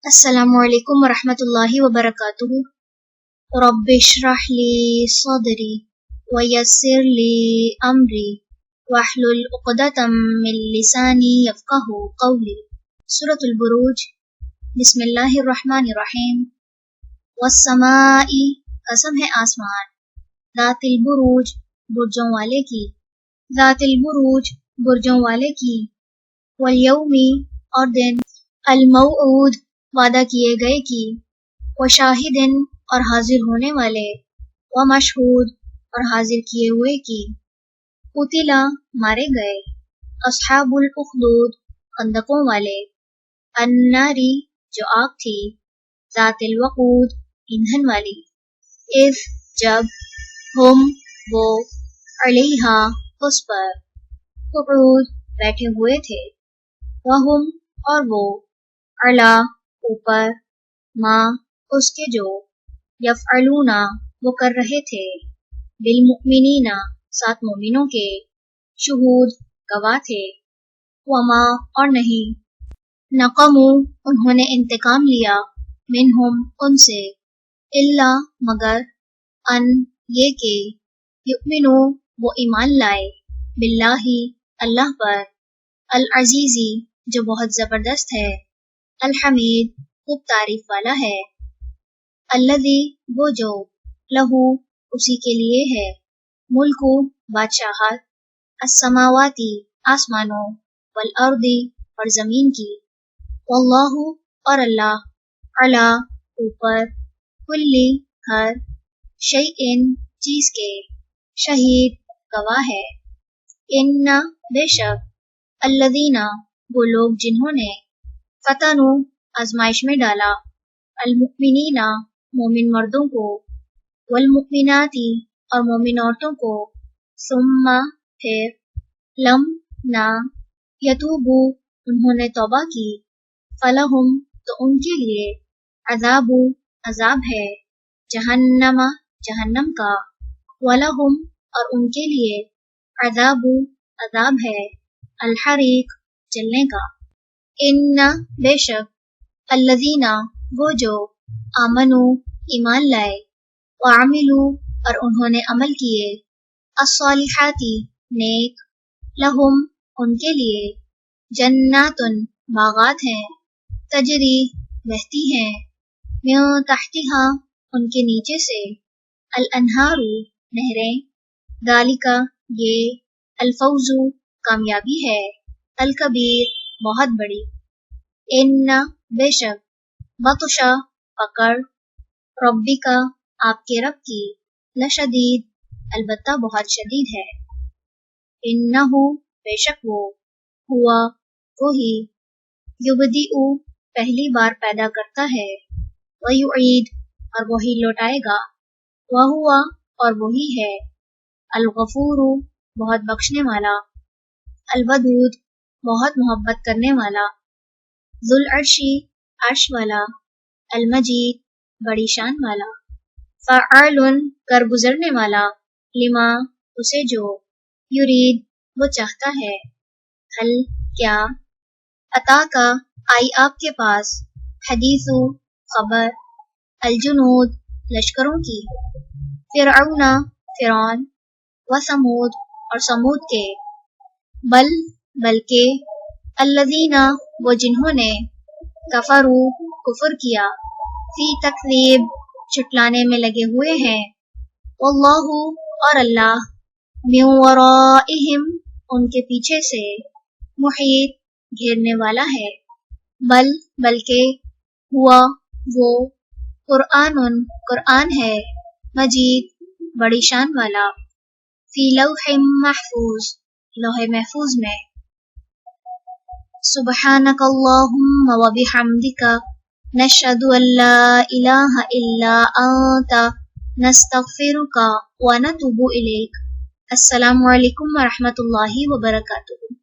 السلام علیکم ورحمۃ اللہ وبرکاتہ۔ رب اشرح لی صدری ویسر لی امری واحلل عقدۃ من لسانی یفقہوا قولی۔ سورۃ البروج۔ بسم اللہ الرحمن الرحیم۔ والسماء، قسم ہے آسمان، ذات البروج، برجوں والے کی، ذات البروج، برجوں والے کی، والیوم، اور دن، الموعود، وعدہ کیے گئے کی، وشاہد، اور حاضر ہونے والے، ومشہود، اور حاضر کیے ہوئے کی، قتل، مارے گئے، اصحاب الاخدود، خندقوں والے، الناری، جو آگ تھی، ذات الوقود، ایندھن والی، اذ، جب، ہم، وہ، علیہا، اس پر، قعود، بیٹھے ہوئے تھے، وہم، اور وہ، علی، اوپر، ما، اس کے جو، یفعلون، وہ کر رہے تھے، بالمؤمنین، ساتھ مومنوں کے، شہود، گواہ تھے، وما، اور نہیں، نقموا، انہوں نے انتقام لیا، منہم، ان سے، الا، مگر، ان، یہ کہ، یؤمنوا، وہ ایمان لائے، باللہ، اللہ پر، العزیزی، جو بہت زبردست ہے، الحمید، خوب تعریف والا ہے، الذی، وہ جو، لہو، اسی کے لیے ہے، ملک، بادشاہت، السماواتی، آسمانوں، والارض، اور زمین کی، واللہ، اور اللہ، علی، اوپر، کلی، ہر، شیئن، چیز کے، شہید، گواہ ہے، ان، بے شک، الذین، وہ لوگ جنہوں نے، فتنوا، آزمائش میں ڈالا، المؤمنین، مومن مردوں کو، والمؤمنات، اور مومن عورتوں کو، ثم، پھر، لم، نہ، یتوبوا، انہوں نے توبہ کی، فلہم، تو ان کے لیے، عذاب، عذاب ہے، جہنم، جہنم کا، ولہم، اور ان کے لیے، عذاب، عذاب ہے، الحریق، جلنے کا، ان، بے شک، الذین، وہ جو، آمنوا، ایمان لائے، وعملوا، اور انہوں نے عمل کیے، الصالحات، نیک، لہم، ان کے لیے، جنات، باغات ہیں، تجری، بہتی ہیں، من تحتہا، ان کے نیچے سے، الانہار، نہریں، ذالک، یہ، الفوز، کامیابی ہے، الکبیر، بہت بڑی، ان، بے شک، بطشا، پکڑ، ربک، آپ کے رب کی، لشدید، البتہ بہت شدید ہے، انہ، بے شک وہ، ہوا، وہی، یبدئ، پہلی بار پیدا کرتا ہے، ویعید، اور وہی لوٹائے گا، وہوا، اور وہی ہے، الغفور، بہت بخشنے والا، الودود، بہت محبت کرنے والا، ذوالعرش، عرش والا، المجید، بڑی شان والا، فعال، کر گزرنے والا، لما، اسے جو، یرید، وہ چاہتا ہے، حل، کیا، عطا کا، آئی آپ کے پاس، حدیث، خبر، الجنود، لشکروں کی، فرعون، فرعون، وثمود، اور سمود کے، بل، بلکہ، الذین، وہ جنہوں نے، کفروا، کفر کیا، فی تکذیب، جھٹلانے میں لگے ہوئے ہیں، واللہ، اور اللہ، من ورائہم، ان کے پیچھے سے، محیط، گھیرنے والا ہے، بل، بلکہ، ہوا، وہ، قرآن، قرآن ہے، مجید، بڑی شان والا، فی لوح محفوظ، لوح محفوظ میں، سبحانک اللہم وبحمدک، نشہد ان لا الہ الا انت، نستغفرک ونتوب الیک۔ السلام علیکم ورحمۃ اللہ وبرکاتہ۔